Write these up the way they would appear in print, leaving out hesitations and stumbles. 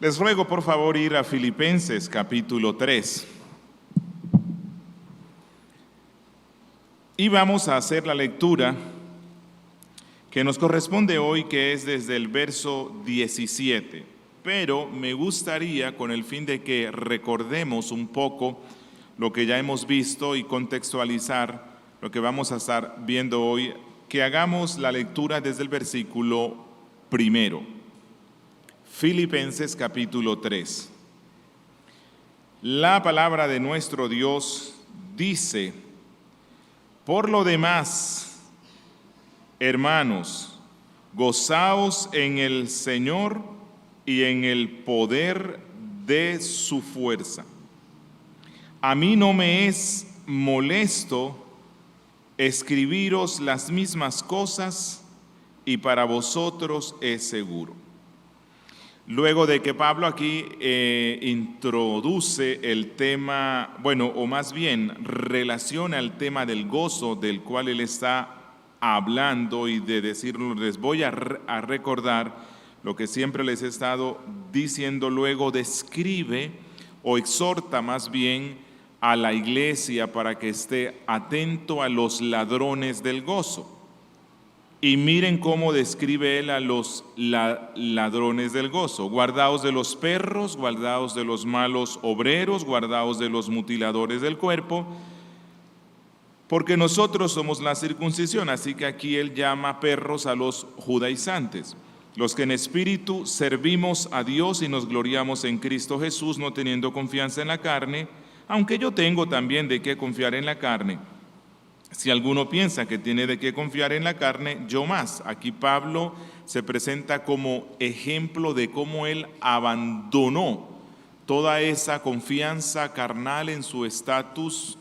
Les ruego por favor ir a Filipenses capítulo 3. Y vamos a hacer la lectura que nos corresponde hoy, que es desde el verso 17. Pero me gustaría, con el fin de que recordemos un poco lo que ya hemos visto y contextualizar lo que vamos a estar viendo hoy, que hagamos la lectura desde el versículo primero. Filipenses capítulo 3. La palabra de nuestro Dios dice: por lo demás, hermanos, gozaos en el Señor y en el poder de su fuerza. A mí no me es molesto escribiros las mismas cosas, y para vosotros es seguro. Luego de que Pablo aquí introduce el tema, o más bien relaciona el tema del gozo del cual él está hablando, y de decirlo, les voy a recordar lo que siempre les he estado diciendo. Luego describe o exhorta más bien a la iglesia para que esté atento a los ladrones del gozo. Y miren cómo describe él a los ladrones del gozo: guardaos de los perros, guardaos de los malos obreros, guardaos de los mutiladores del cuerpo, porque nosotros somos la circuncisión. Así que aquí él llama perros a los judaizantes, los que en espíritu servimos a Dios y nos gloriamos en Cristo Jesús, no teniendo confianza en la carne, aunque yo tengo también de qué confiar en la carne. Si alguno piensa que tiene de qué confiar en la carne, yo más. Aquí Pablo se presenta como ejemplo de cómo él abandonó toda esa confianza carnal en su estatus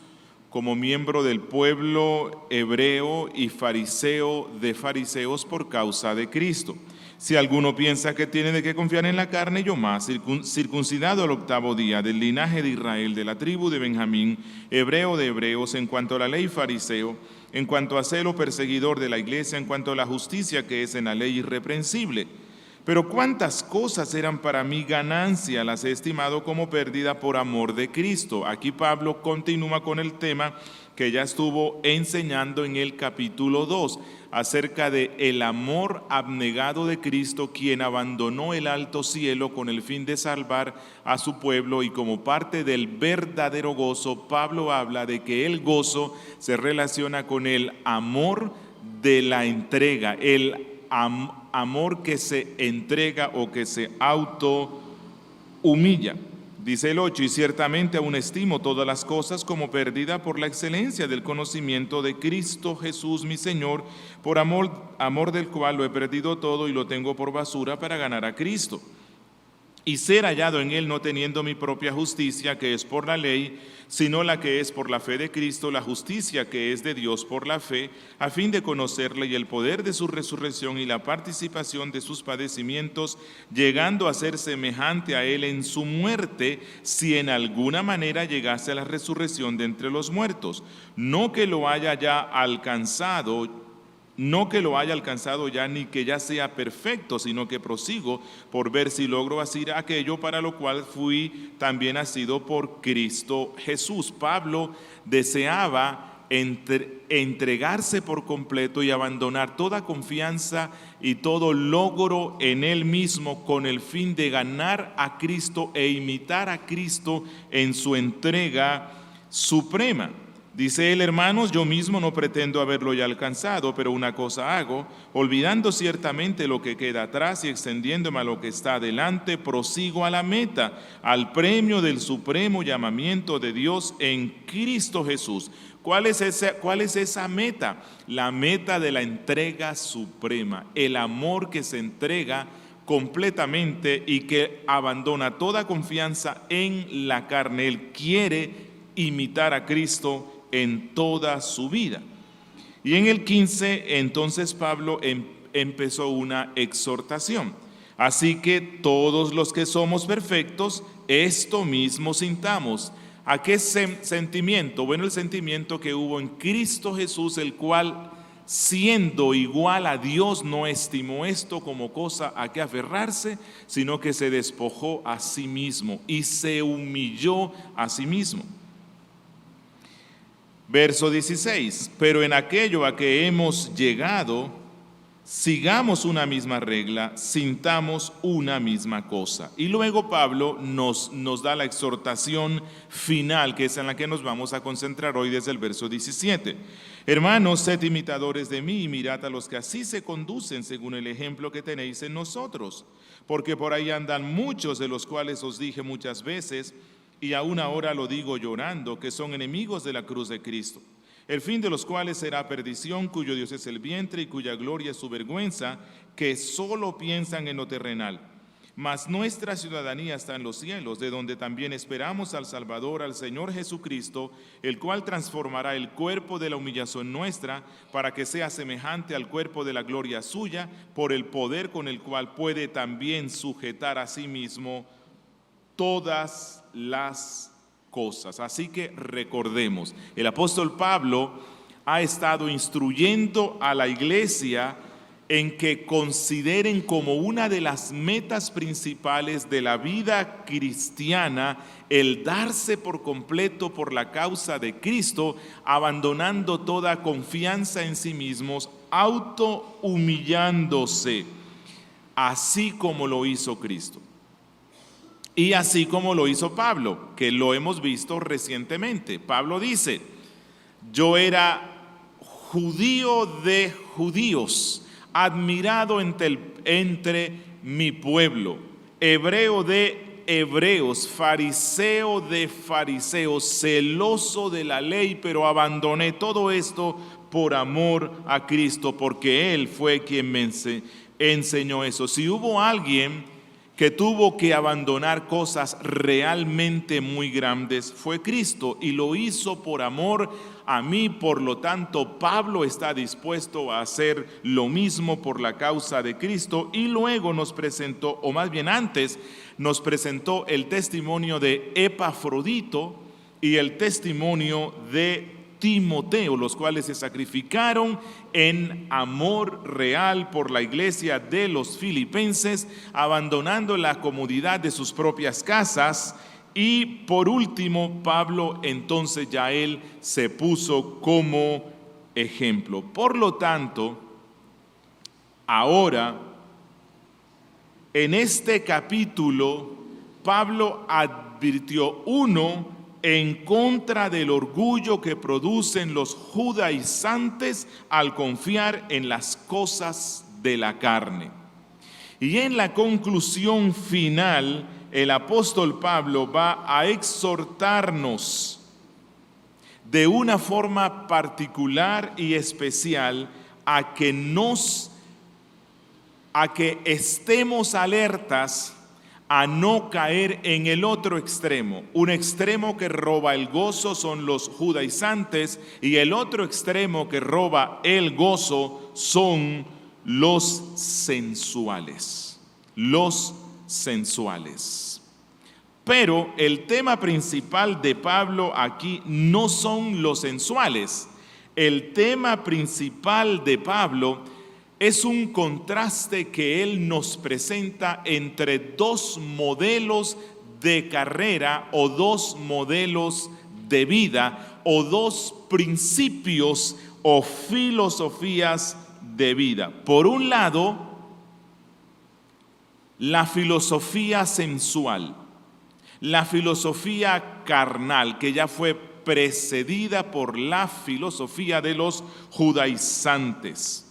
como miembro del pueblo hebreo y fariseo de fariseos por causa de Cristo. Si alguno piensa que tiene de qué confiar en la carne, yo más, circuncidado al 8º día, del linaje de Israel, de la tribu de Benjamín, hebreo de hebreos, en cuanto a la ley fariseo, en cuanto a celo perseguidor de la iglesia, en cuanto a la justicia que es en la ley irreprensible. Pero cuántas cosas eran para mí ganancia, las he estimado como pérdida por amor de Cristo. Aquí Pablo continúa con el tema que ya estuvo enseñando en el capítulo 2, acerca de el amor abnegado de Cristo, quien abandonó el alto cielo con el fin de salvar a su pueblo. Y como parte del verdadero gozo, Pablo habla de que el gozo se relaciona con el amor de la entrega, el amor que se entrega o que se auto humilla. Dice el 8: y ciertamente aún estimo todas las cosas como pérdida por la excelencia del conocimiento de Cristo Jesús mi Señor, por amor del cual lo he perdido todo y lo tengo por basura para ganar a Cristo y ser hallado en él, no teniendo mi propia justicia que es por la ley, sino la que es por la fe de Cristo, la justicia que es de Dios por la fe, a fin de conocerle y el poder de su resurrección y la participación de sus padecimientos, llegando a ser semejante a él en su muerte, si en alguna manera llegase a la resurrección de entre los muertos. No que lo haya alcanzado ya, ni que ya sea perfecto, sino que prosigo por ver si logro hacer aquello para lo cual fui también asido por Cristo Jesús. Pablo deseaba entregarse por completo y abandonar toda confianza y todo logro en él mismo, con el fin de ganar a Cristo e imitar a Cristo en su entrega suprema. Dice él: hermanos, yo mismo no pretendo haberlo ya alcanzado, pero una cosa hago, olvidando ciertamente lo que queda atrás y extendiéndome a lo que está adelante, prosigo a la meta, al premio del supremo llamamiento de Dios en Cristo Jesús. ¿Cuál es esa meta? La meta de la entrega suprema, el amor que se entrega completamente y que abandona toda confianza en la carne. Él quiere imitar a Cristo en toda su vida. Y en el 15, entonces Pablo empezó una exhortación. Así que todos los que somos perfectos, esto mismo sintamos. ¿A qué sentimiento? Bueno, el sentimiento que hubo en Cristo Jesús, el cual siendo igual a Dios, no estimó esto como cosa a que aferrarse, sino que se despojó a sí mismo y se humilló a sí mismo. Verso 16, pero en aquello a que hemos llegado, sigamos una misma regla, sintamos una misma cosa. Y luego Pablo nos da la exhortación final, que es en la que nos vamos a concentrar hoy desde el verso 17. Hermanos, sed imitadores de mí y mirad a los que así se conducen según el ejemplo que tenéis en nosotros. Porque por ahí andan muchos, de los cuales os dije muchas veces, y aún ahora lo digo llorando, que son enemigos de la cruz de Cristo, el fin de los cuales será perdición, cuyo Dios es el vientre y cuya gloria es su vergüenza, que solo piensan en lo terrenal. Mas nuestra ciudadanía está en los cielos, de donde también esperamos al Salvador, al Señor Jesucristo, el cual transformará el cuerpo de la humillación nuestra, para que sea semejante al cuerpo de la gloria suya, por el poder con el cual puede también sujetar a sí mismo todas las cosas. Así que recordemos, el apóstol Pablo ha estado instruyendo a la iglesia en que consideren como una de las metas principales de la vida cristiana el darse por completo por la causa de Cristo, abandonando toda confianza en sí mismos, auto-humillándose, así como lo hizo Cristo. Y así como lo hizo Pablo, que lo hemos visto recientemente. Pablo dice, yo era judío de judíos, admirado entre mi pueblo, hebreo de hebreos, fariseo de fariseos, celoso de la ley, pero abandoné todo esto por amor a Cristo, porque Él fue quien me enseñó eso. Si hubo alguien que tuvo que abandonar cosas realmente muy grandes, fue Cristo, y lo hizo por amor a mí. Por lo tanto, Pablo está dispuesto a hacer lo mismo por la causa de Cristo. Y luego nos presentó, o más bien antes, nos presentó el testimonio de Epafrodito y el testimonio de Timoteo, los cuales se sacrificaron en amor real por la iglesia de los filipenses, abandonando la comodidad de sus propias casas. Y por último, Pablo entonces ya él se puso como ejemplo. Por lo tanto, ahora, en este capítulo, Pablo advirtió, uno, en contra del orgullo que producen los judaizantes al confiar en las cosas de la carne. Y en la conclusión final, el apóstol Pablo va a exhortarnos de una forma particular y especial a que estemos alertas a no caer en el otro extremo. Un extremo que roba el gozo son los judaizantes, y el otro extremo que roba el gozo son los sensuales. Los sensuales. Pero el tema principal de Pablo aquí no son los sensuales. El tema principal de Pablo es un contraste que él nos presenta entre dos modelos de carrera o dos modelos de vida o dos principios o filosofías de vida. Por un lado, la filosofía sensual, la filosofía carnal, que ya fue precedida por la filosofía de los judaizantes.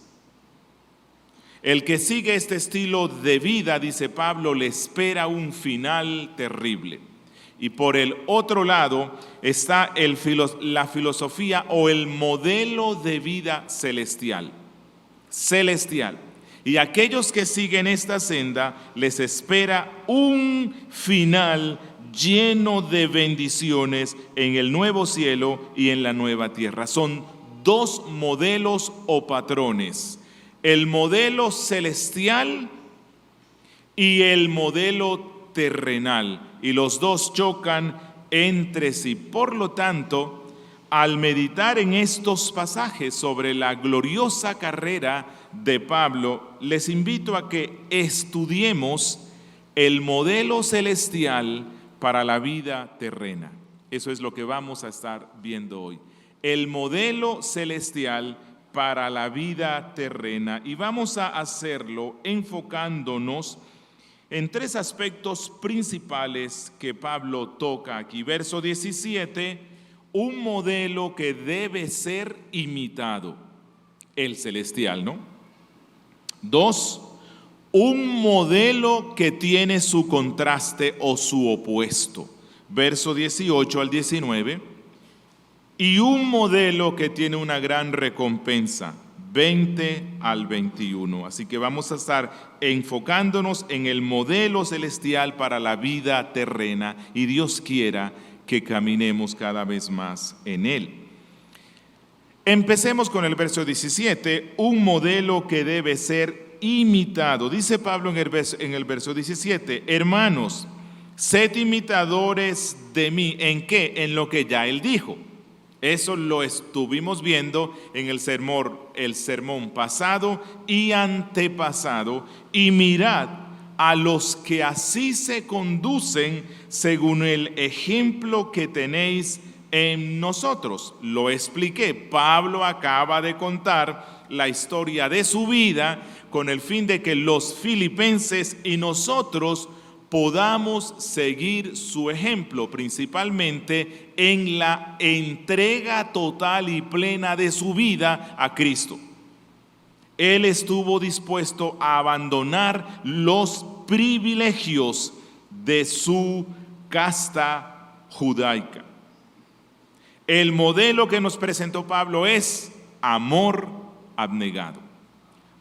El que sigue este estilo de vida, dice Pablo, le espera un final terrible. Y por el otro lado está la filosofía o el modelo de vida celestial. Y aquellos que siguen esta senda les espera un final lleno de bendiciones en el nuevo cielo y en la nueva tierra. Son dos modelos o patrones. El modelo celestial y el modelo terrenal, y los dos chocan entre sí. Por lo tanto, al meditar en estos pasajes sobre la gloriosa carrera de Pablo, les invito a que estudiemos el modelo celestial para la vida terrena. Eso es lo que vamos a estar viendo hoy. El modelo celestial para la vida terrena. Y vamos a hacerlo enfocándonos en tres aspectos principales que Pablo toca aquí. Verso 17, un modelo que debe ser imitado, el celestial, ¿no? 2, un modelo que tiene su contraste o su opuesto, verso 18 al 19, y un modelo que tiene una gran recompensa, 20 al 21. Así que vamos a estar enfocándonos en el modelo celestial para la vida terrena, y Dios quiera que caminemos cada vez más en él. Empecemos con el verso 17, un modelo que debe ser imitado. Dice Pablo en el verso 17, hermanos, sed imitadores de mí. ¿En qué? En lo que ya él dijo. Eso lo estuvimos viendo en el sermón pasado y antepasado. Y mirad a los que así se conducen según el ejemplo que tenéis en nosotros. Lo expliqué. Pablo acaba de contar la historia de su vida con el fin de que los filipenses y nosotros podamos seguir su ejemplo, principalmente en la entrega total y plena de su vida a Cristo. Él estuvo dispuesto a abandonar los privilegios de su casta judaica. El modelo que nos presentó Pablo es amor abnegado,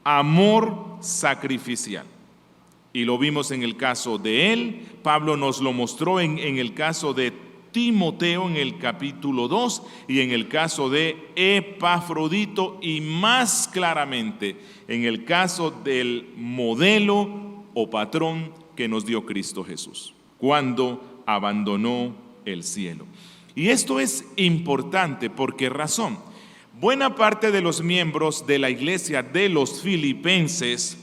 amor sacrificial. Y lo vimos en el caso de él. Pablo nos lo mostró en el caso de Timoteo en el capítulo 2 y en el caso de Epafrodito, y más claramente en el caso del modelo o patrón que nos dio Cristo Jesús cuando abandonó el cielo. Y esto es importante. ¿Por qué razón? Buena parte de los miembros de la iglesia de los filipenses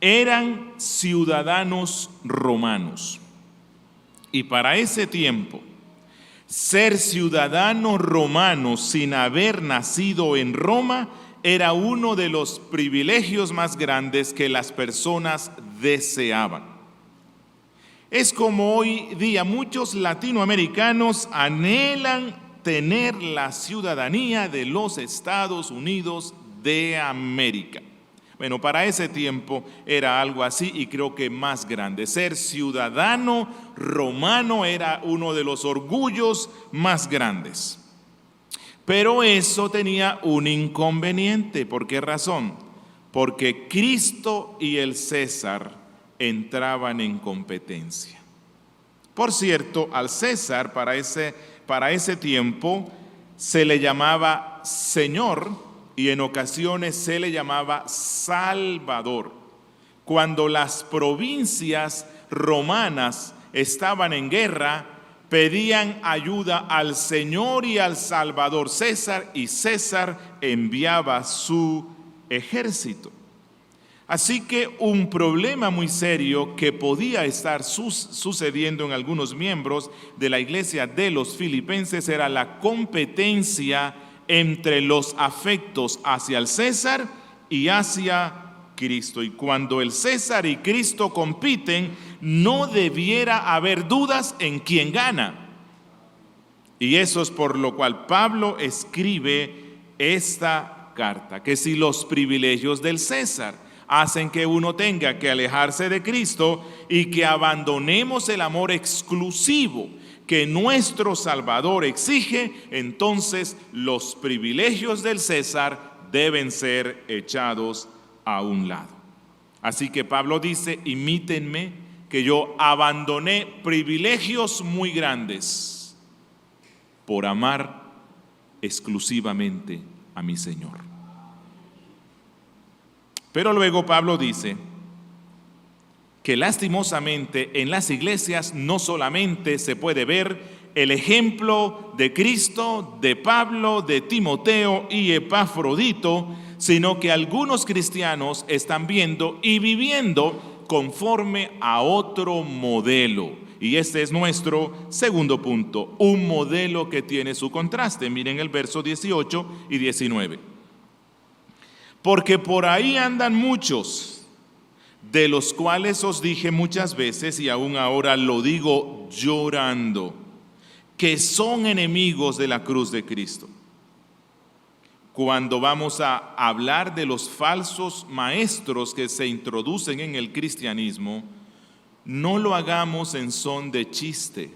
eran ciudadanos romanos. Y para ese tiempo, ser ciudadano romano sin haber nacido en Roma era uno de los privilegios más grandes que las personas deseaban. Es como hoy día muchos latinoamericanos anhelan tener la ciudadanía de los Estados Unidos de América. Bueno, para ese tiempo era algo así, y creo que más grande. Ser ciudadano romano era uno de los orgullos más grandes. Pero eso tenía un inconveniente. ¿Por qué razón? Porque Cristo y el César entraban en competencia. Por cierto, al César para ese tiempo se le llamaba Señor, y en ocasiones se le llamaba Salvador. Cuando las provincias romanas estaban en guerra, pedían ayuda al Señor y al Salvador César, y César enviaba su ejército. Así que un problema muy serio que podía estar sucediendo en algunos miembros de la iglesia de los filipenses era la competencia entre los afectos hacia el César y hacia Cristo. Y cuando el César y Cristo compiten, no debiera haber dudas en quién gana. Y eso es por lo cual Pablo escribe esta carta, que si los privilegios del César hacen que uno tenga que alejarse de Cristo y que abandonemos el amor exclusivo que nuestro Salvador exige, entonces los privilegios del César deben ser echados a un lado. Así que Pablo dice, imítenme, que yo abandoné privilegios muy grandes por amar exclusivamente a mi Señor. Pero luego Pablo dice que lastimosamente en las iglesias no solamente se puede ver el ejemplo de Cristo, de Pablo, de Timoteo y Epafrodito, sino que algunos cristianos están viendo y viviendo conforme a otro modelo. Y este es nuestro segundo punto, un modelo que tiene su contraste. Miren el verso 18 y 19. Porque por ahí andan muchos, de los cuales os dije muchas veces y aún ahora lo digo llorando, que son enemigos de la cruz de Cristo. Cuando vamos a hablar de los falsos maestros que se introducen en el cristianismo, no lo hagamos en son de chiste,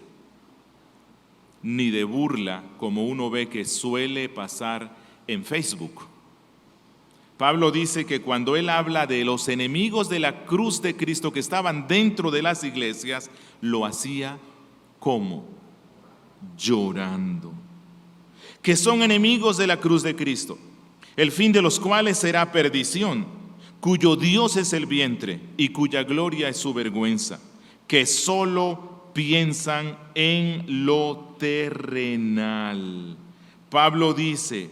ni de burla, como uno ve que suele pasar en Facebook. Pablo dice que cuando él habla de los enemigos de la cruz de Cristo que estaban dentro de las iglesias, lo hacía como llorando. Que son enemigos de la cruz de Cristo, el fin de los cuales será perdición, cuyo Dios es el vientre y cuya gloria es su vergüenza, que solo piensan en lo terrenal. Pablo dice: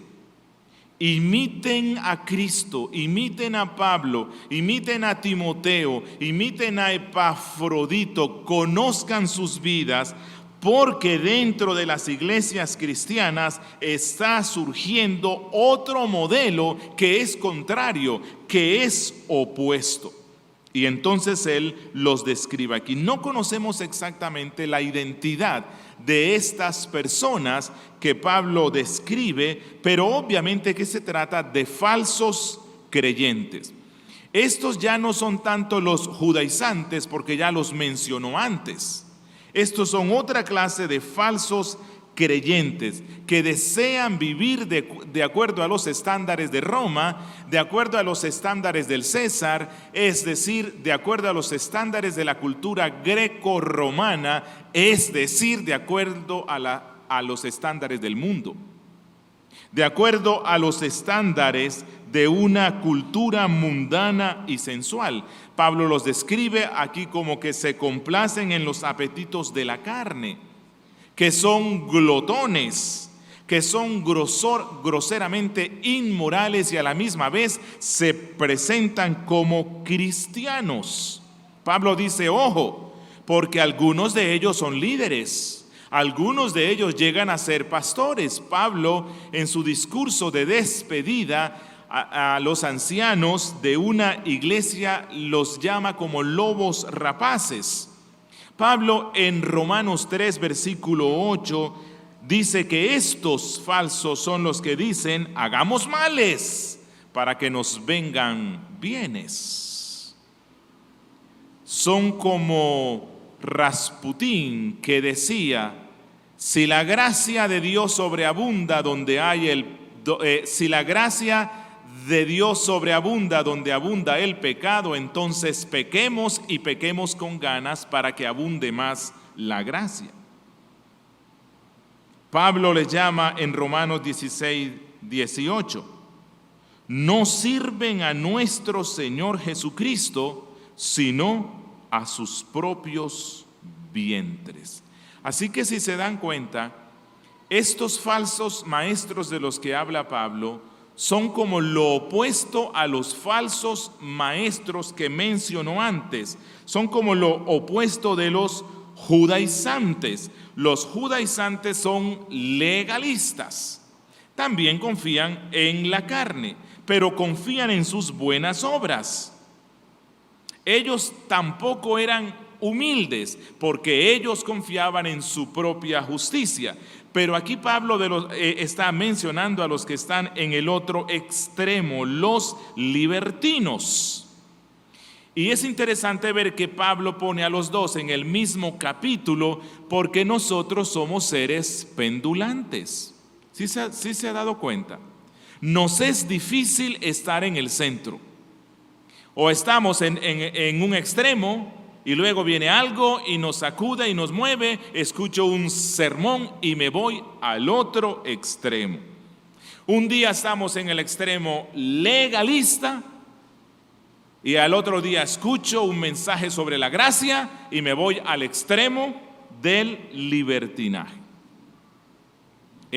imiten a Cristo, imiten a Pablo, imiten a Timoteo, imiten a Epafrodito, conozcan sus vidas, porque dentro de las iglesias cristianas está surgiendo otro modelo que es contrario, que es opuesto. Y entonces él los describe aquí. No conocemos exactamente la identidad de estas personas que Pablo describe, pero obviamente que se trata de falsos creyentes. Estos ya no son tanto los judaizantes, porque ya los mencionó antes. Estos son otra clase de falsos creyentes que desean vivir de acuerdo a los estándares de Roma, de acuerdo a los estándares del César, es decir, de acuerdo a los estándares de la cultura greco-romana, es decir, de acuerdo a los estándares del mundo, de acuerdo a los estándares de una cultura mundana y sensual. Pablo los describe aquí como que se complacen en los apetitos de la carne, que son glotones, que son groseramente inmorales y a la misma vez se presentan como cristianos. Pablo dice: ojo, porque algunos de ellos son líderes, algunos de ellos llegan a ser pastores. Pablo, en su discurso de despedida a los ancianos de una iglesia, los llama como lobos rapaces. Pablo en Romanos 3, versículo 8, dice que estos falsos son los que dicen: hagamos males para que nos vengan bienes. Son como Rasputín, que decía: si la gracia de Dios sobreabunda donde donde abunda el pecado, entonces pequemos y pequemos con ganas para que abunde más la gracia. Pablo le llama en Romanos 16, 18: no sirven a nuestro Señor Jesucristo, sino a sus propios vientres. Así que si se dan cuenta, estos falsos maestros de los que habla Pablo son como lo opuesto a los falsos maestros que mencionó antes. Son como lo opuesto de los judaizantes. Los judaizantes son legalistas. También confían en la carne, pero confían en sus buenas obras. Ellos tampoco eran humildes, porque ellos confiaban en su propia justicia. Pero aquí Pablo está mencionando a los que están en el otro extremo, los libertinos. Y es interesante ver que Pablo pone a los dos en el mismo capítulo, porque nosotros somos seres pendulantes. ¿Sí se ha dado cuenta? Nos es difícil estar en el centro. O estamos en un extremo, y luego viene algo y nos sacude y nos mueve, escucho un sermón y me voy al otro extremo. Un día estamos en el extremo legalista y al otro día escucho un mensaje sobre la gracia y me voy al extremo del libertinaje.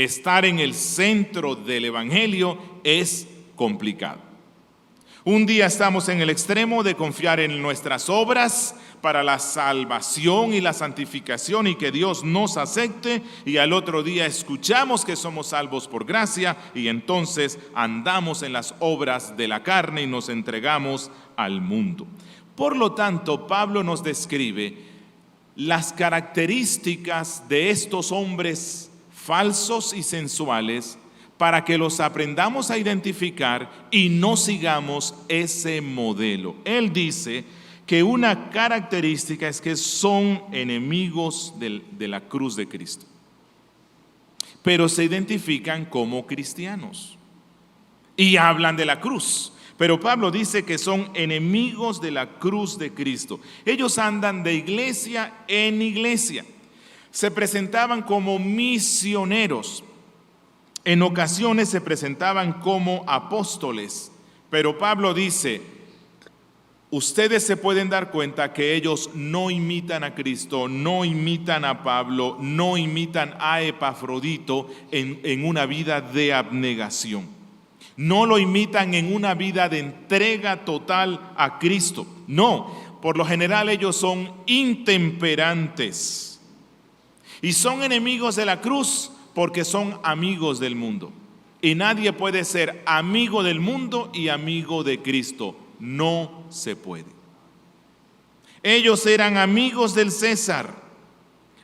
estar en el centro del Evangelio es complicado. Un día estamos en el extremo de confiar en nuestras obras para la salvación y la santificación y que Dios nos acepte, y al otro día escuchamos que somos salvos por gracia y entonces andamos en las obras de la carne y nos entregamos al mundo. Por lo tanto, Pablo nos describe las características de estos hombres falsos y sensuales para que los aprendamos a identificar y no sigamos ese modelo. Él dice que una característica es que son enemigos de la cruz de Cristo, pero se identifican como cristianos y hablan de la cruz. Pero Pablo dice que son enemigos de la cruz de Cristo. Ellos andan de iglesia en iglesia. Se presentaban como misioneros. En ocasiones se presentaban como apóstoles. Pero Pablo dice, ustedes se pueden dar cuenta que ellos no imitan a Cristo, no imitan a Pablo, no imitan a Epafrodito en una vida de abnegación. No lo imitan en una vida de entrega total a Cristo. No, por lo general ellos son intemperantes y son enemigos de la cruz porque son amigos del mundo. Y nadie puede ser amigo del mundo y amigo de Cristo. No se puede. Ellos eran amigos del César.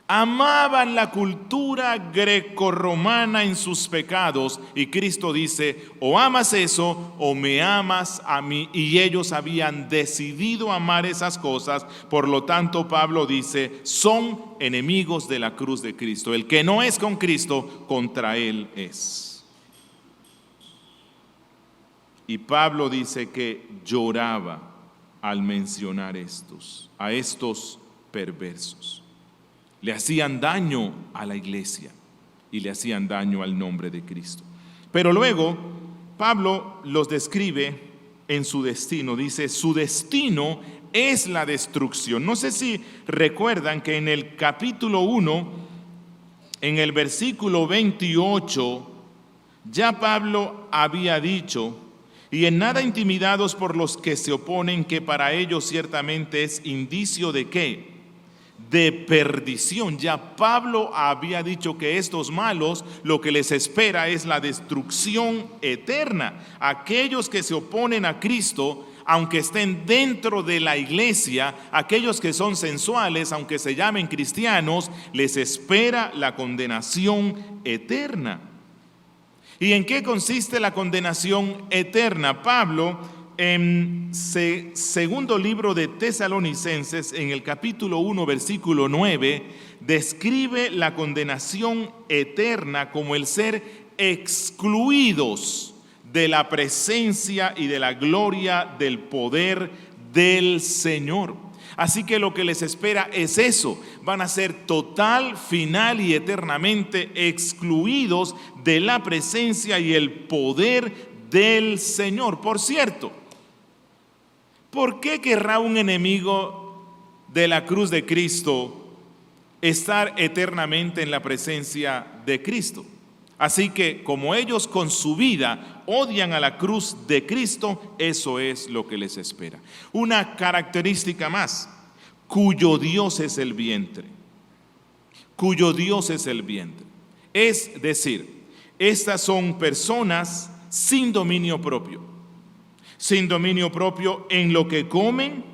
Amaban la cultura grecorromana en sus pecados y Cristo dice, o amas eso o me amas a mí, y ellos habían decidido amar esas cosas. Por lo tanto, Pablo dice, son enemigos de la cruz de Cristo. El que no es con Cristo, contra él es. Y Pablo dice que lloraba al mencionar a estos perversos. Le hacían daño a la iglesia y le hacían daño al nombre de Cristo. Pero luego Pablo los describe en su destino. Dice, su destino es la destrucción. No sé si recuerdan que en el capítulo 1, en el versículo 28, ya Pablo había dicho, y en nada intimidados por los que se oponen, que para ellos ciertamente es indicio de ¿qué? De perdición. Ya Pablo había dicho que estos malos lo que les espera es la destrucción eterna. Aquellos que se oponen a Cristo, aunque estén dentro de la iglesia, aquellos que son sensuales, aunque se llamen cristianos, les espera la condenación eterna. ¿Y en qué consiste la condenación eterna? Pablo, en segundo libro de Tesalonicenses, en el capítulo 1, versículo 9, describe la condenación eterna como el ser excluidos de la presencia y de la gloria del poder del Señor. Así que lo que les espera es eso. Van a ser total, final y eternamente excluidos de la presencia y el poder del Señor. Por cierto, ¿por qué querrá un enemigo de la cruz de Cristo estar eternamente en la presencia de Cristo? Así que como ellos con su vida odian a la cruz de Cristo, eso es lo que les espera. Una característica más, cuyo Dios es el vientre. Cuyo Dios es el vientre. Es decir, estas son personas sin dominio propio. Sin dominio propio en lo que comen.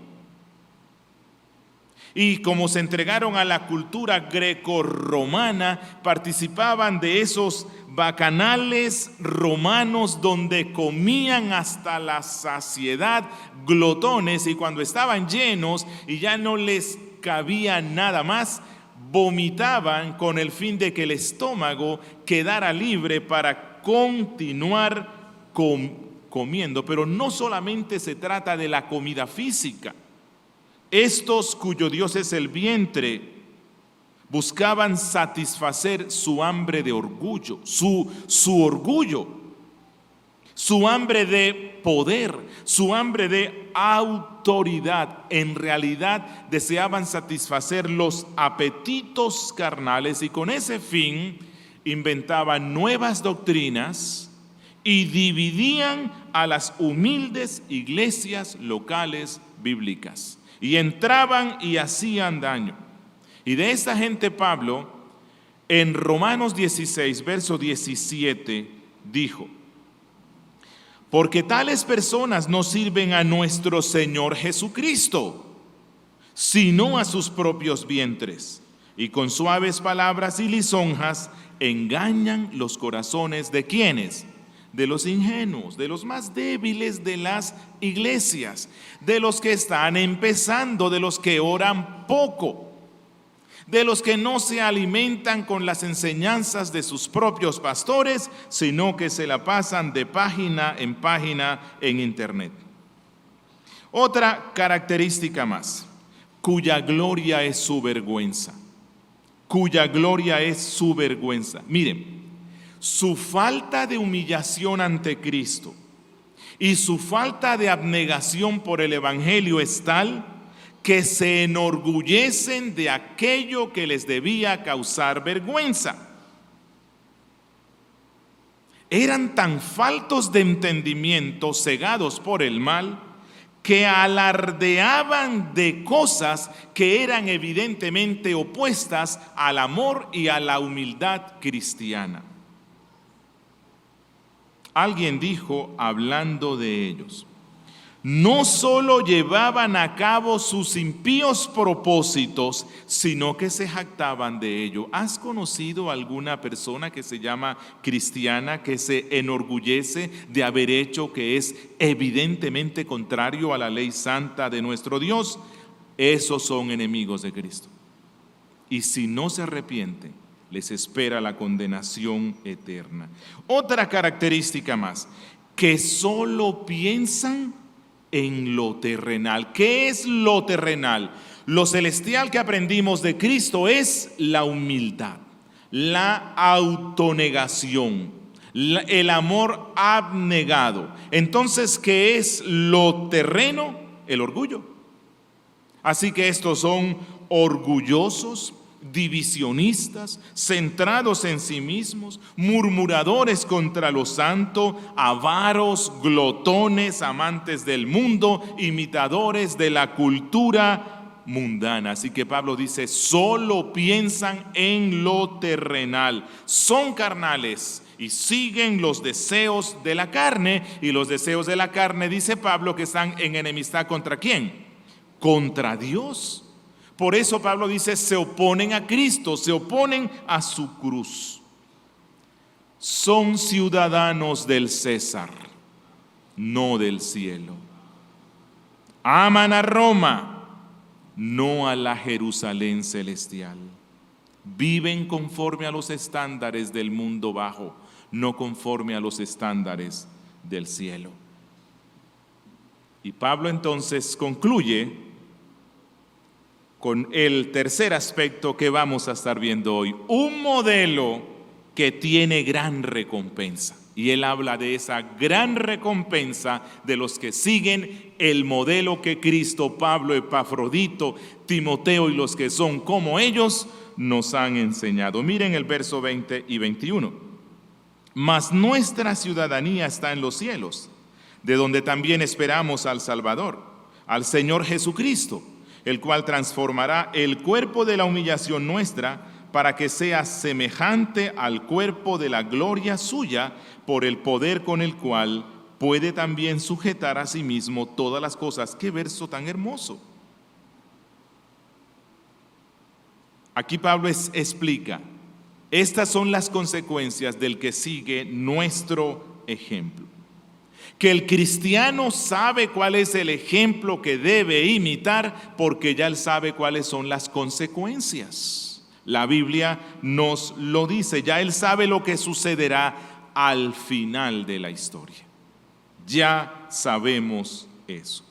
Y como se entregaron a la cultura grecorromana, participaban de esos bacanales romanos donde comían hasta la saciedad, glotones, y cuando estaban llenos y ya no les cabía nada más, vomitaban con el fin de que el estómago quedara libre para continuar comiendo. Pero no solamente se trata de la comida física. Estos cuyo Dios es el vientre buscaban satisfacer su hambre de orgullo, su orgullo, su hambre de poder, su hambre de autoridad. En realidad deseaban satisfacer los apetitos carnales y con ese fin inventaban nuevas doctrinas y dividían a las humildes iglesias locales bíblicas. Y entraban y hacían daño. Y de esta gente Pablo, en Romanos 16, verso 17, dijo: porque tales personas no sirven a nuestro Señor Jesucristo, sino a sus propios vientres, y con suaves palabras y lisonjas engañan los corazones de ¿quiénes? De los ingenuos, de los más débiles de las iglesias, de los que están empezando, de los que oran poco, de los que no se alimentan con las enseñanzas de sus propios pastores, sino que se la pasan de página en internet. Otra característica más, cuya gloria es su vergüenza. Cuya gloria es su vergüenza. Miren, su falta de humillación ante Cristo y su falta de abnegación por el Evangelio es tal que se enorgullecen de aquello que les debía causar vergüenza. Eran tan faltos de entendimiento, cegados por el mal, que alardeaban de cosas que eran evidentemente opuestas al amor y a la humildad cristiana. Alguien dijo, hablando de ellos: no solo llevaban a cabo sus impíos propósitos, sino que se jactaban de ello. ¿Has conocido alguna persona que se llama cristiana que se enorgullece de haber hecho que es evidentemente contrario a la ley santa de nuestro Dios? Esos son enemigos de Cristo. Y si no se arrepienten, les espera la condenación eterna. Otra característica más, que solo piensan en lo terrenal. ¿Qué es lo terrenal? Lo celestial que aprendimos de Cristo es la humildad, la autonegación, el amor abnegado. Entonces, ¿qué es lo terreno? El orgullo. Así que estos son orgullosos, divisionistas, centrados en sí mismos, murmuradores contra lo santo, avaros, glotones, amantes del mundo, imitadores de la cultura mundana. Así que Pablo dice, solo piensan en lo terrenal, son carnales y siguen los deseos de la carne, y los deseos de la carne, dice Pablo, que están en enemistad ¿contra quién? Contra Dios. Por eso Pablo dice, se oponen a Cristo, se oponen a su cruz. Son ciudadanos del César, no del cielo. Aman a Roma, no a la Jerusalén celestial. Viven conforme a los estándares del mundo bajo, no conforme a los estándares del cielo. Y Pablo entonces concluye con el tercer aspecto que vamos a estar viendo hoy, un modelo que tiene gran recompensa. Y él habla de esa gran recompensa de los que siguen el modelo que Cristo, Pablo, Epafrodito, Timoteo y los que son como ellos nos han enseñado. Miren el verso 20 y 21. Mas nuestra ciudadanía está en los cielos, de donde también esperamos al Salvador, al Señor Jesucristo, el cual transformará el cuerpo de la humillación nuestra para que sea semejante al cuerpo de la gloria suya, por el poder con el cual puede también sujetar a sí mismo todas las cosas. ¡Qué verso tan hermoso! Aquí Pablo explica, estas son las consecuencias del que sigue nuestro ejemplo. Que el cristiano sabe cuál es el ejemplo que debe imitar, porque ya él sabe cuáles son las consecuencias. La Biblia nos lo dice, ya él sabe lo que sucederá al final de la historia. Ya sabemos eso.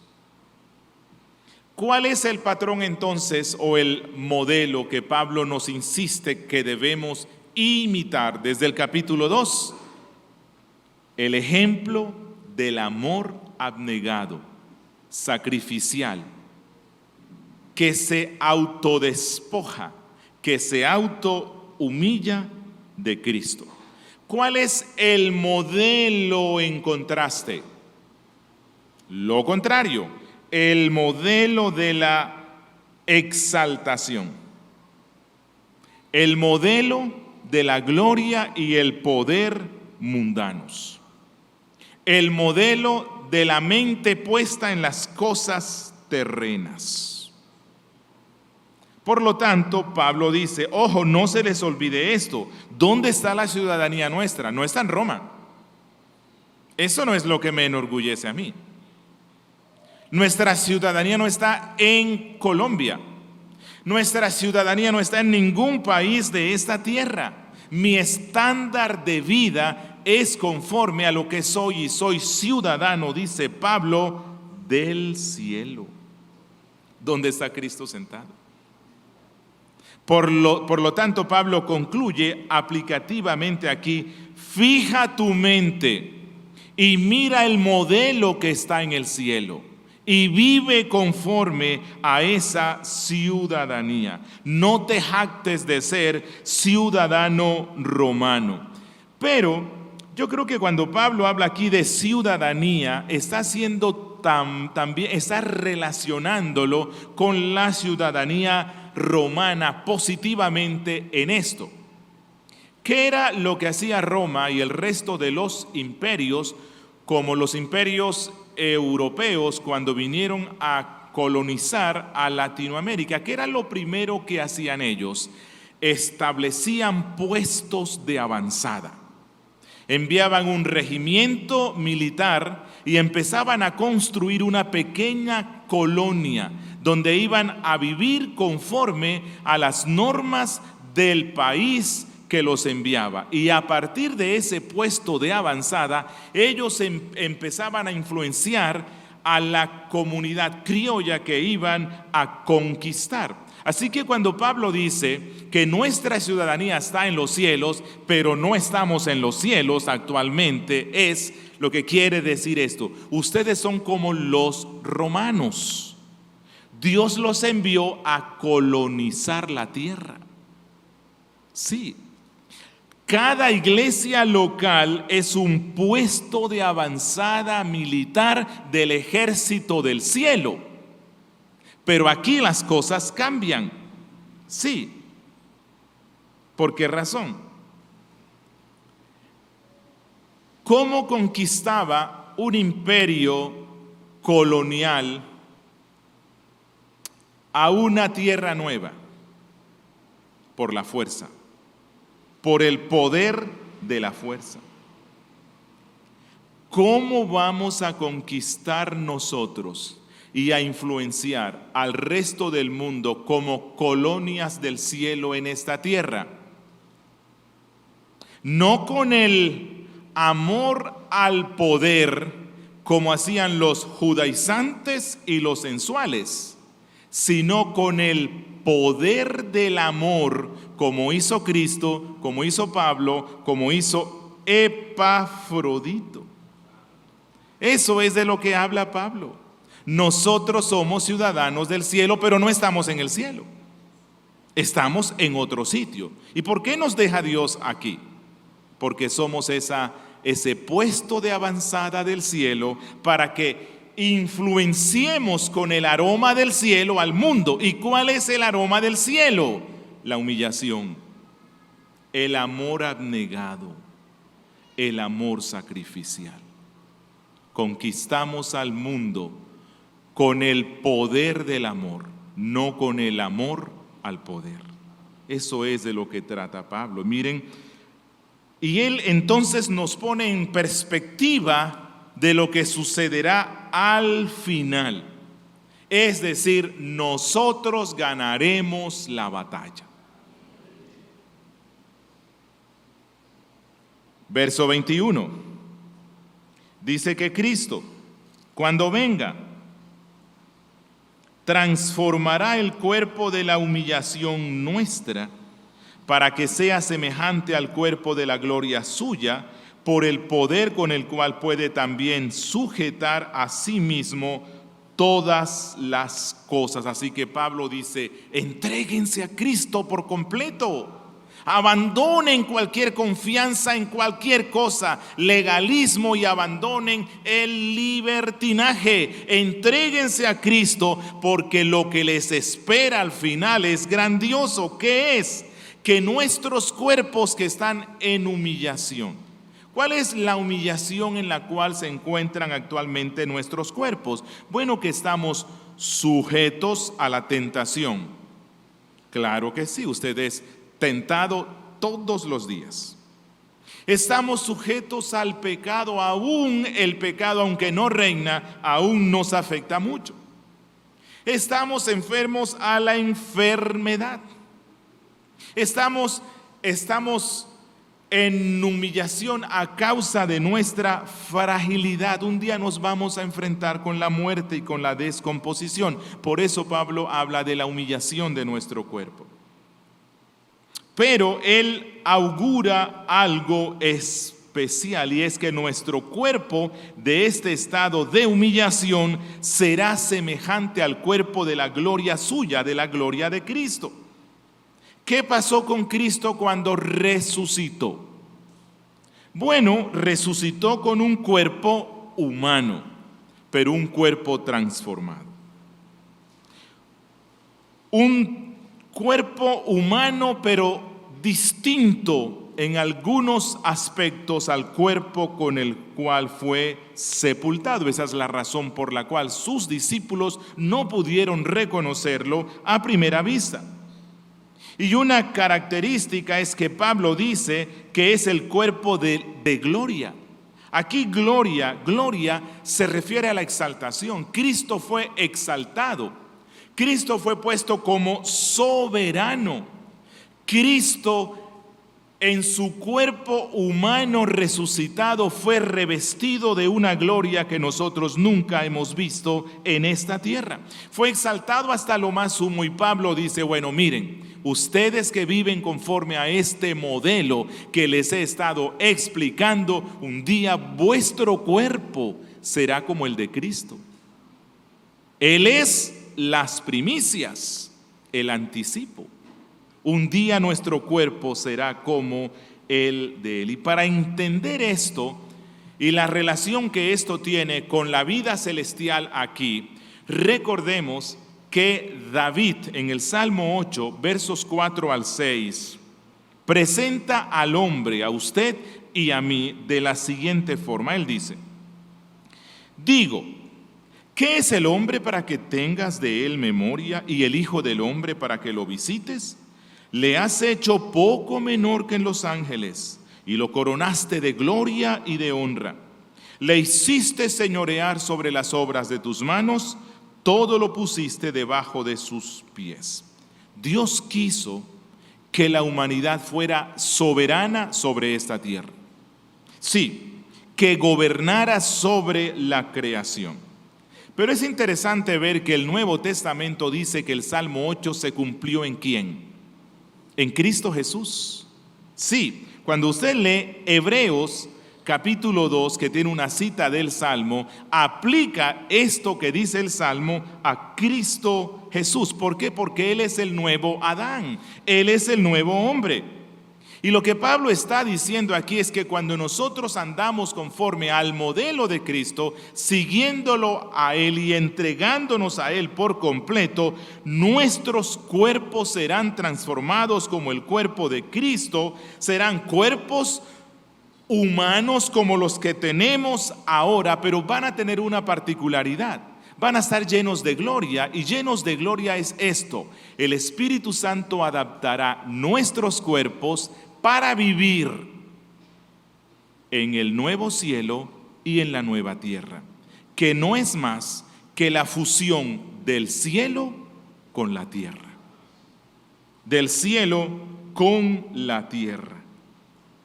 ¿Cuál es el patrón entonces o el modelo que Pablo nos insiste que debemos imitar desde el capítulo 2? El ejemplo del amor abnegado, sacrificial, que se autodespoja, que se autohumilla de Cristo. ¿Cuál es el modelo en contraste? Lo contrario, el modelo de la exaltación. El modelo de la gloria y el poder mundanos. El modelo de la mente puesta en las cosas terrenas. Por lo tanto, Pablo dice, ojo, no se les olvide esto. ¿Dónde está la ciudadanía nuestra? No está en Roma. Eso no es lo que me enorgullece a mí. Nuestra ciudadanía no está en Colombia. Nuestra ciudadanía no está en ningún país de esta tierra. Mi estándar de vida es conforme a lo que soy y soy ciudadano, dice Pablo, del cielo. ¿Dónde está Cristo sentado? Por lo tanto, Pablo concluye aplicativamente aquí, fija tu mente y mira el modelo que está en el cielo y vive conforme a esa ciudadanía. No te jactes de ser ciudadano romano. Pero yo creo que cuando Pablo habla aquí de ciudadanía, está también está relacionándolo con la ciudadanía romana positivamente en esto. ¿Qué era lo que hacía Roma y el resto de los imperios, como los imperios europeos cuando vinieron a colonizar a Latinoamérica? ¿Qué era lo primero que hacían ellos? Establecían puestos de avanzada. Enviaban un regimiento militar y empezaban a construir una pequeña colonia donde iban a vivir conforme a las normas del país que los enviaba. Y a partir de ese puesto de avanzada, ellos empezaban a influenciar a la comunidad criolla que iban a conquistar. Así que cuando Pablo dice que nuestra ciudadanía está en los cielos, pero no estamos en los cielos actualmente, es lo que quiere decir esto. Ustedes son como los romanos. Dios los envió a colonizar la tierra. Sí. Cada iglesia local es un puesto de avanzada militar del ejército del cielo. Pero aquí las cosas cambian. Sí. ¿Por qué razón? ¿Cómo conquistaba un imperio colonial a una tierra nueva? Por la fuerza, por el poder de la fuerza. ¿Cómo vamos a conquistar nosotros y a influenciar al resto del mundo como colonias del cielo en esta tierra? No con el amor al poder como hacían los judaizantes y los sensuales, sino con el poder del amor como hizo Cristo, como hizo Pablo, como hizo Epafrodito. Eso es de lo que habla Pablo. Nosotros somos ciudadanos del cielo, pero no estamos en el cielo. Estamos en otro sitio. ¿Y por qué nos deja Dios aquí? Porque somos ese puesto de avanzada del cielo para que influenciemos con el aroma del cielo al mundo. ¿Y cuál es el aroma del cielo? La humillación, el amor abnegado, el amor sacrificial. Conquistamos al mundo con el poder del amor, no con el amor al poder. Eso es de lo que trata Pablo. Miren, y él entonces nos pone en perspectiva de lo que sucederá al final. Es decir, nosotros ganaremos la batalla. Verso 21. Dice que Cristo, cuando venga, transformará el cuerpo de la humillación nuestra para que sea semejante al cuerpo de la gloria suya, por el poder con el cual puede también sujetar a sí mismo todas las cosas. Así que Pablo dice, entréguense a Cristo por completo. Abandonen cualquier confianza en cualquier cosa, legalismo, y abandonen el libertinaje. Entréguense a Cristo, porque lo que les espera al final es grandioso. ¿Qué es? Que nuestros cuerpos que están en humillación. ¿Cuál es la humillación en la cual se encuentran actualmente nuestros cuerpos? Bueno, que estamos sujetos a la tentación. Claro que sí, usted es tentado todos los días. Estamos sujetos al pecado, aún el pecado, aunque no reina, aún nos afecta mucho. Estamos enfermos a la enfermedad. Estamos en humillación a causa de nuestra fragilidad. Un día nos vamos a enfrentar con la muerte y con la descomposición. Por eso Pablo habla de la humillación de nuestro cuerpo. Pero él augura algo especial, y es que nuestro cuerpo de este estado de humillación será semejante al cuerpo de la gloria suya, de la gloria de Cristo. ¿Qué pasó con Cristo cuando resucitó? Bueno, resucitó con un cuerpo humano, pero un cuerpo transformado. Un cuerpo humano, pero distinto en algunos aspectos al cuerpo con el cual fue sepultado. Esa es la razón por la cual sus discípulos no pudieron reconocerlo a primera vista. Y una característica es que Pablo dice que es el cuerpo de gloria. Aquí gloria se refiere a la exaltación. Cristo fue exaltado. Cristo fue puesto como soberano. Cristo en su cuerpo humano resucitado fue revestido de una gloria que nosotros nunca hemos visto en esta tierra. Fue exaltado hasta lo más sumo, y Pablo dice, bueno, miren, ustedes que viven conforme a este modelo que les he estado explicando, un día vuestro cuerpo será como el de Cristo. Él es las primicias, el anticipo. Un día nuestro cuerpo será como el de Él. Y para entender esto y la relación que esto tiene con la vida celestial aquí, recordemos que David en el Salmo 8, versos 4 al 6, presenta al hombre, a usted y a mí, de la siguiente forma. Él dice, digo, ¿qué es el hombre para que tengas de él memoria, y el hijo del hombre para que lo visites? Le has hecho poco menor que en los ángeles, y lo coronaste de gloria y de honra. Le hiciste señorear sobre las obras de tus manos, todo lo pusiste debajo de sus pies. Dios quiso que la humanidad fuera soberana sobre esta tierra. Sí, que gobernara sobre la creación. Pero es interesante ver que el Nuevo Testamento dice que el Salmo 8 se cumplió ¿en quién? En Cristo Jesús. Sí, cuando usted lee Hebreos capítulo 2, que tiene una cita del Salmo, aplica esto que dice el Salmo a Cristo Jesús. ¿Por qué? Porque Él es el nuevo Adán, Él es el nuevo hombre. Y lo que Pablo está diciendo aquí es que cuando nosotros andamos conforme al modelo de Cristo, siguiéndolo a Él y entregándonos a Él por completo, nuestros cuerpos serán transformados como el cuerpo de Cristo. Serán cuerpos humanos como los que tenemos ahora, pero van a tener una particularidad. Van a estar llenos de gloria, y llenos de gloria es esto: el Espíritu Santo adaptará nuestros cuerpos para vivir en el nuevo cielo y en la nueva tierra, que no es más que la fusión del cielo con la tierra, del cielo con la tierra.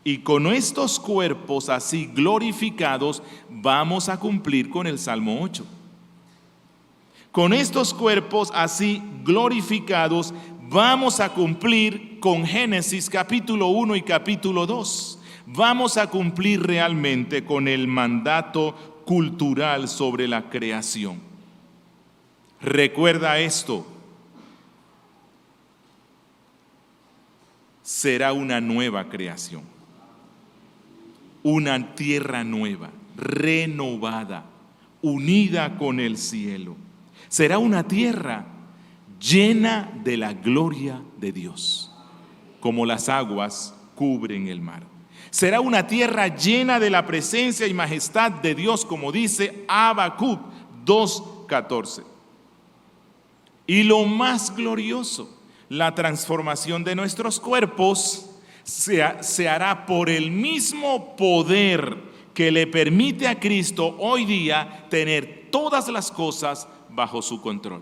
Y con estos cuerpos así glorificados vamos a cumplir con el Salmo 8. Con estos cuerpos así glorificados vamos a cumplir con Génesis capítulo 1 y capítulo 2. Vamos a cumplir realmente con el mandato cultural sobre la creación. Recuerda esto: será una nueva creación, una tierra nueva, renovada, unida con el cielo. Será una tierra llena de la gloria de Dios, como las aguas cubren el mar. Será una tierra llena de la presencia y majestad de Dios, como dice Habacuc 2:14. Y lo más glorioso, la transformación de nuestros cuerpos se hará por el mismo poder que le permite a Cristo hoy día tener todas las cosas bajo su control.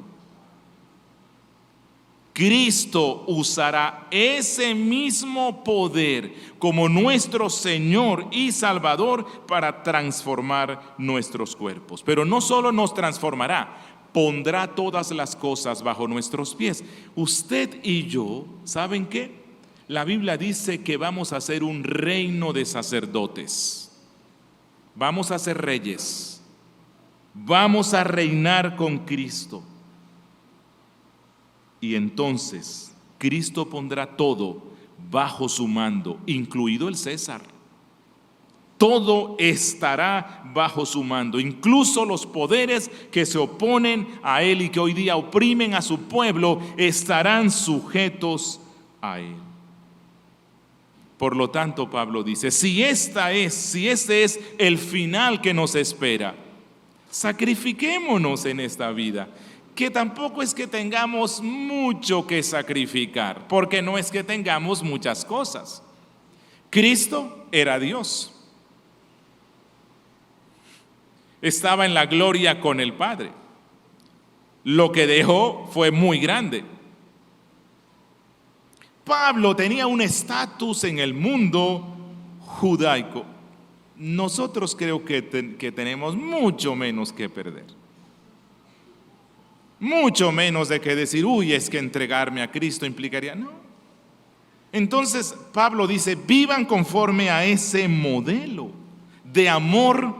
Cristo usará ese mismo poder como nuestro Señor y Salvador para transformar nuestros cuerpos. Pero no solo nos transformará, pondrá todas las cosas bajo nuestros pies. Usted y yo, ¿saben qué? La Biblia dice que vamos a ser un reino de sacerdotes. Vamos a ser reyes. Vamos a reinar con Cristo. Y entonces Cristo pondrá todo bajo su mando, incluido el César. Todo estará bajo su mando, incluso los poderes que se oponen a él y que hoy día oprimen a su pueblo estarán sujetos a él. Por lo tanto, Pablo dice, si este es el final que nos espera, sacrifiquémonos en esta vida. Que tampoco es que tengamos mucho que sacrificar, porque no es que tengamos muchas cosas. Cristo era Dios. Estaba en la gloria con el Padre. Lo que dejó fue muy grande. Pablo tenía un estatus en el mundo judaico. Nosotros creo que tenemos mucho menos que perder. Mucho menos de que decir, uy, es que entregarme a Cristo implicaría, no. Entonces Pablo dice, vivan conforme a ese modelo de amor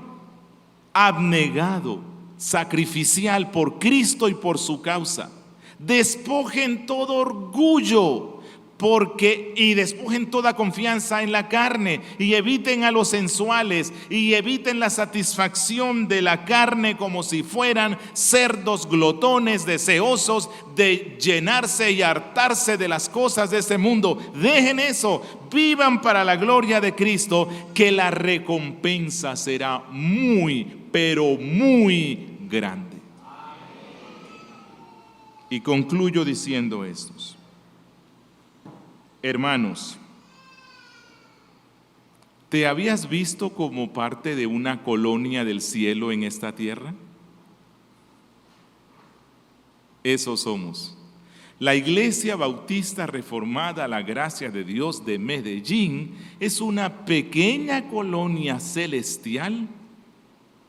abnegado, sacrificial por Cristo y por su causa. Despojen todo orgullo y despojen toda confianza en la carne y eviten a los sensuales y eviten la satisfacción de la carne como si fueran cerdos glotones deseosos de llenarse y hartarse de las cosas de este mundo. Dejen eso, vivan para la gloria de Cristo, que la recompensa será muy, pero muy grande. Y concluyo diciendo estos. Hermanos, ¿te habías visto como parte de una colonia del cielo en esta tierra? Eso somos. La Iglesia Bautista Reformada, la Gracia de Dios de Medellín, es una pequeña colonia celestial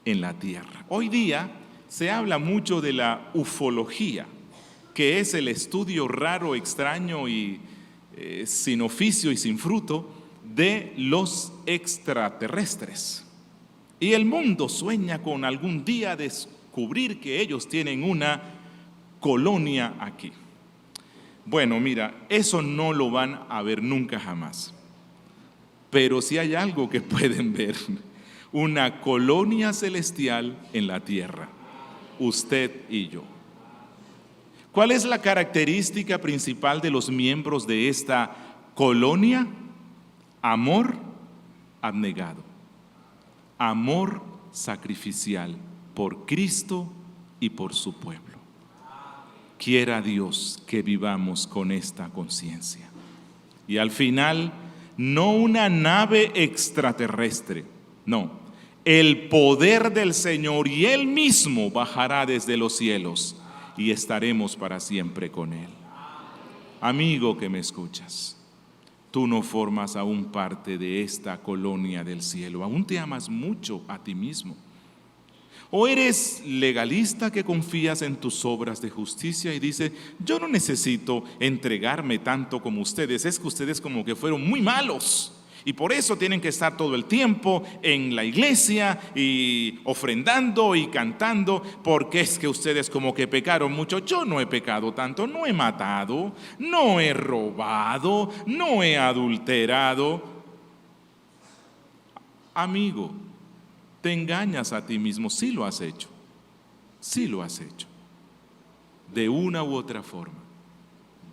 en la tierra. Hoy día se habla mucho de la ufología, que es el estudio raro, extraño y sin oficio y sin fruto de los extraterrestres. Y el mundo sueña con algún día descubrir que ellos tienen una colonia aquí. Bueno, mira, eso no lo van a ver nunca jamás. Pero sí hay algo que pueden ver, una colonia celestial en la tierra, usted y yo. ¿Cuál es la característica principal de los miembros de esta colonia? Amor abnegado, amor sacrificial por Cristo y por su pueblo. Quiera Dios que vivamos con esta conciencia. Y al final, no una nave extraterrestre, no, el poder del Señor y Él mismo bajará desde los cielos y estaremos para siempre con Él. Amigo que me escuchas, tú no formas aún parte de esta colonia del cielo, aún te amas mucho a ti mismo. O eres legalista que confías en tus obras de justicia y dices, yo no necesito entregarme tanto como ustedes, es que ustedes como que fueron muy malos Y por eso tienen que estar todo el tiempo en la iglesia y ofrendando y cantando, porque es que ustedes como que pecaron mucho. Yo no he pecado tanto, no he matado, no he robado, no he adulterado. Amigo, te engañas a ti mismo, sí lo has hecho, sí lo has hecho. De una u otra forma,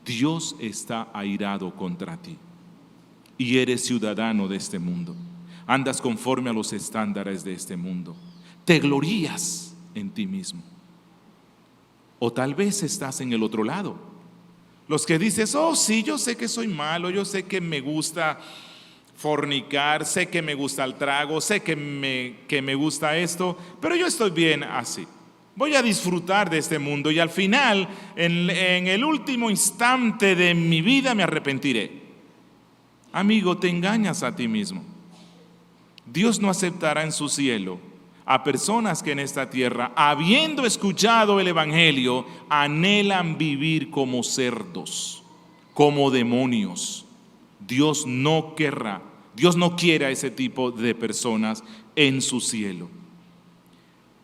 Dios está airado contra ti. Y eres ciudadano de este mundo. Andas conforme a los estándares de este mundo. Te glorías en ti mismo. O tal vez estás en el otro lado. Los que dices, oh sí, yo sé que soy malo, yo sé que me gusta fornicar, sé que me gusta el trago, sé que me gusta esto, pero yo estoy bien así. Voy a disfrutar de este mundo y al final, en el último instante de mi vida, me arrepentiré. Amigo, te engañas a ti mismo. Dios no aceptará en su cielo a personas que en esta tierra, habiendo escuchado el evangelio, anhelan vivir como cerdos, como demonios. Dios no querrá, Dios no quiere a ese tipo de personas en su cielo.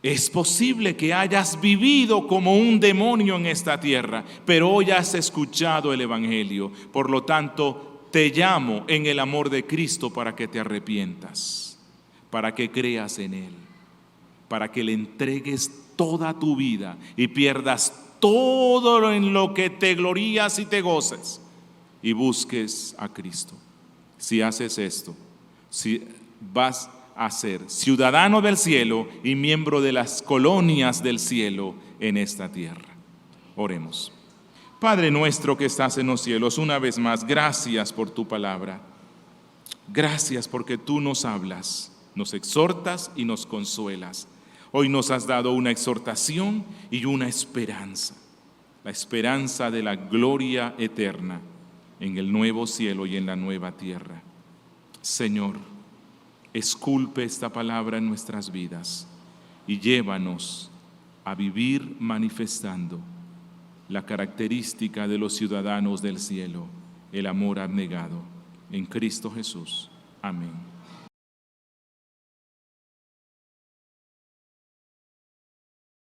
Es posible que hayas vivido como un demonio en esta tierra, pero hoy has escuchado el evangelio. Por lo tanto, te llamo en el amor de Cristo para que te arrepientas, para que creas en Él, para que le entregues toda tu vida y pierdas todo en lo que te glorías y te goces y busques a Cristo. Si haces esto, si vas a ser ciudadano del cielo y miembro de las colonias del cielo en esta tierra. Oremos. Padre nuestro que estás en los cielos, una vez más, gracias por tu palabra. Gracias porque tú nos hablas, nos exhortas y nos consuelas. Hoy nos has dado una exhortación y una esperanza, la esperanza de la gloria eterna en el nuevo cielo y en la nueva tierra. Señor, esculpe esta palabra en nuestras vidas y llévanos a vivir manifestando la característica de los ciudadanos del cielo, el amor abnegado. En Cristo Jesús. Amén.